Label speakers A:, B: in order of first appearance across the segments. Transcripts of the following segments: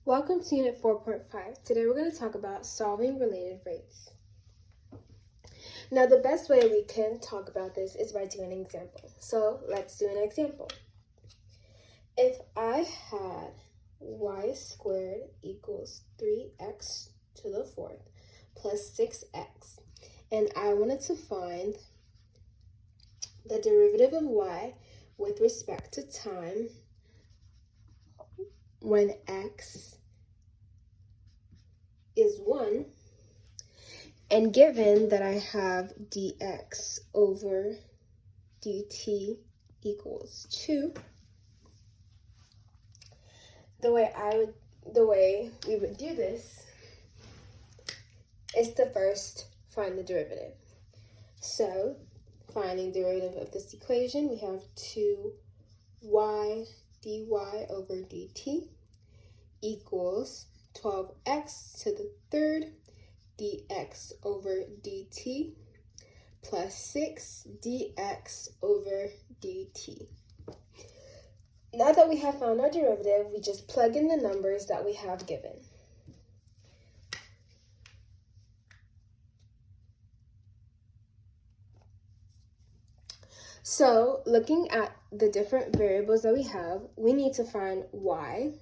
A: Welcome to Unit 4.5. Today we're going to talk about solving related rates. Now the best way we can talk about this is by doing an example. So let's do an example. If I had y squared equals 3x to the fourth plus 6x, and I wanted to find the derivative of y with respect to time when x is 1, and given that I have dx over dt equals 2, the way we would do this is to first find the derivative. So, finding the derivative of this equation, we have 2y dy over dt equals 12x to the third dx over dt plus 6 dx over dt. Now that we have found our derivative, we just plug in the numbers that we have given. So, looking at the different variables that we have, we need to find y,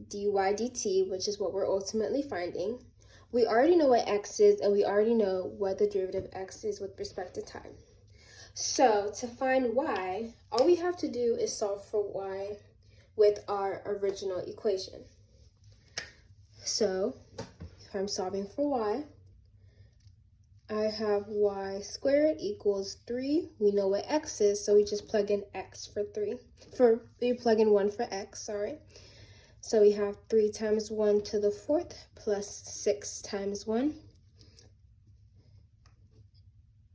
A: dy dt, which is what we're ultimately finding. We already know what x is, and we already know what the derivative of x is with respect to time. So, to find y, all we have to do is solve for y with our original equation. So, if I'm solving for y, I have y squared equals 3. We know what x is, so we just plug in x for 3. We plug in 1 for x, sorry. So we have 3 times 1 to the fourth plus 6 times 1.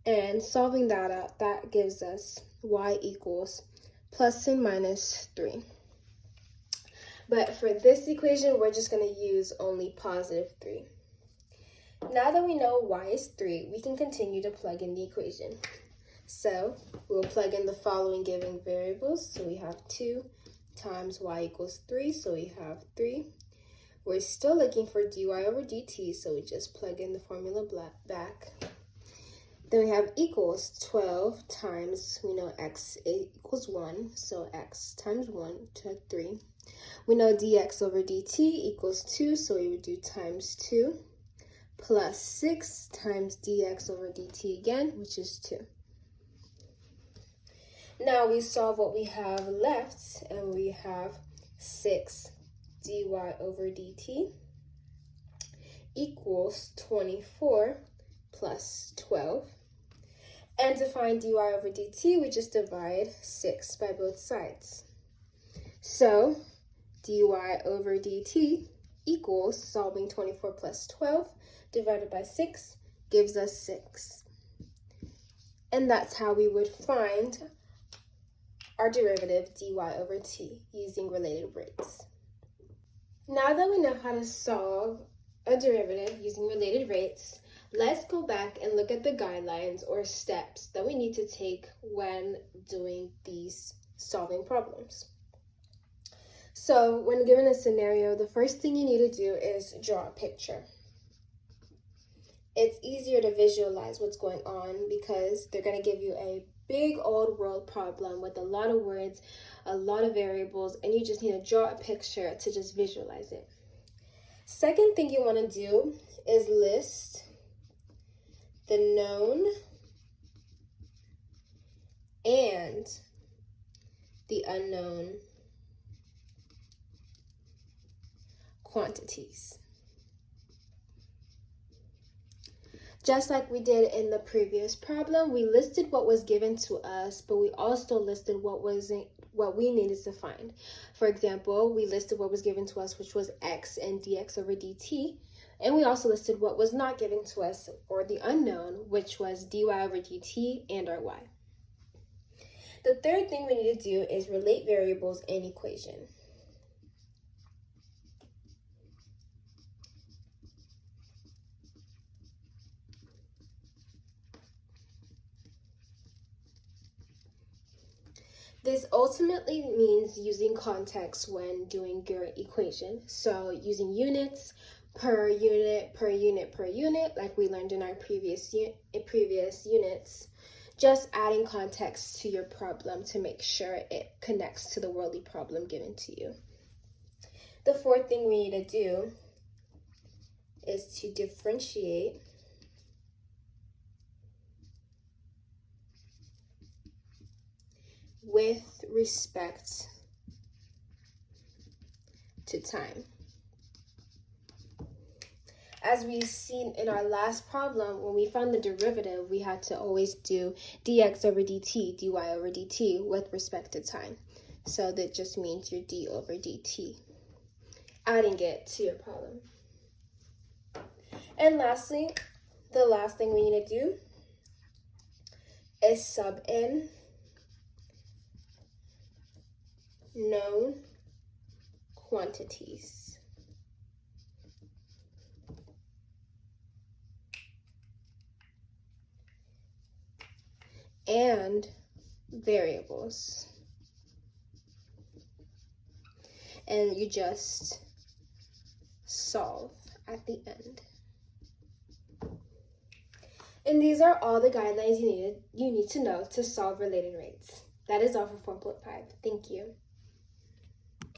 A: And solving that out, that gives us y equals plus and minus 3. But for this equation, we're just going to use only positive 3. Now that we know y is 3, we can continue to plug in the equation. So we'll plug in the following given variables. So we have 2 times y equals 3, so we have 3. We're still looking for dy over dt, so we just plug in the formula back. Then we have equals 12 times, we know x equals 1, so x times 1 to 3. We know dx over dt equals 2, so we would do times 2. Plus 6 times dx over dt again, which is 2. Now we solve what we have left, and we have 6 dy over dt equals 24 plus 12. And to find dy over dt, we just divide 6 by both sides. So dy over dt equals, solving 24 plus 12 divided by 6 gives us 6. And that's how we would find our derivative dy over t using related rates. Now that we know how to solve a derivative using related rates, let's go back and look at the guidelines or steps that we need to take when doing these solving problems. So when given a scenario, the first thing you need to do is draw a picture. It's easier to visualize what's going on because they're going to give you a big old world problem with a lot of words, a lot of variables, and you just need to draw a picture to just visualize it. Second thing you want to do is list the known and the unknown quantities. Just like we did in the previous problem, we listed what was given to us, but we also listed what we needed to find. For example, we listed what was given to us, which was x and dx over dt, and we also listed what was not given to us, or the unknown, which was dy over dt and our y. The third thing we need to do is relate variables in equation. This ultimately means using context when doing your equation. So using units, per unit, per unit, per unit, like we learned in our previous units. Just adding context to your problem to make sure it connects to the worldly problem given to you. The fourth thing we need to do is to differentiate with respect to time. As we've seen in our last problem, when we found the derivative, we had to always do dx over dt, dy over dt with respect to time. So that just means your d over dt, adding it to your problem. And lastly, the last thing we need to do is sub in known quantities and variables, and you just solve at the end. And these are all the guidelines you need to know to solve related rates. That is all for 4.5. Thank you.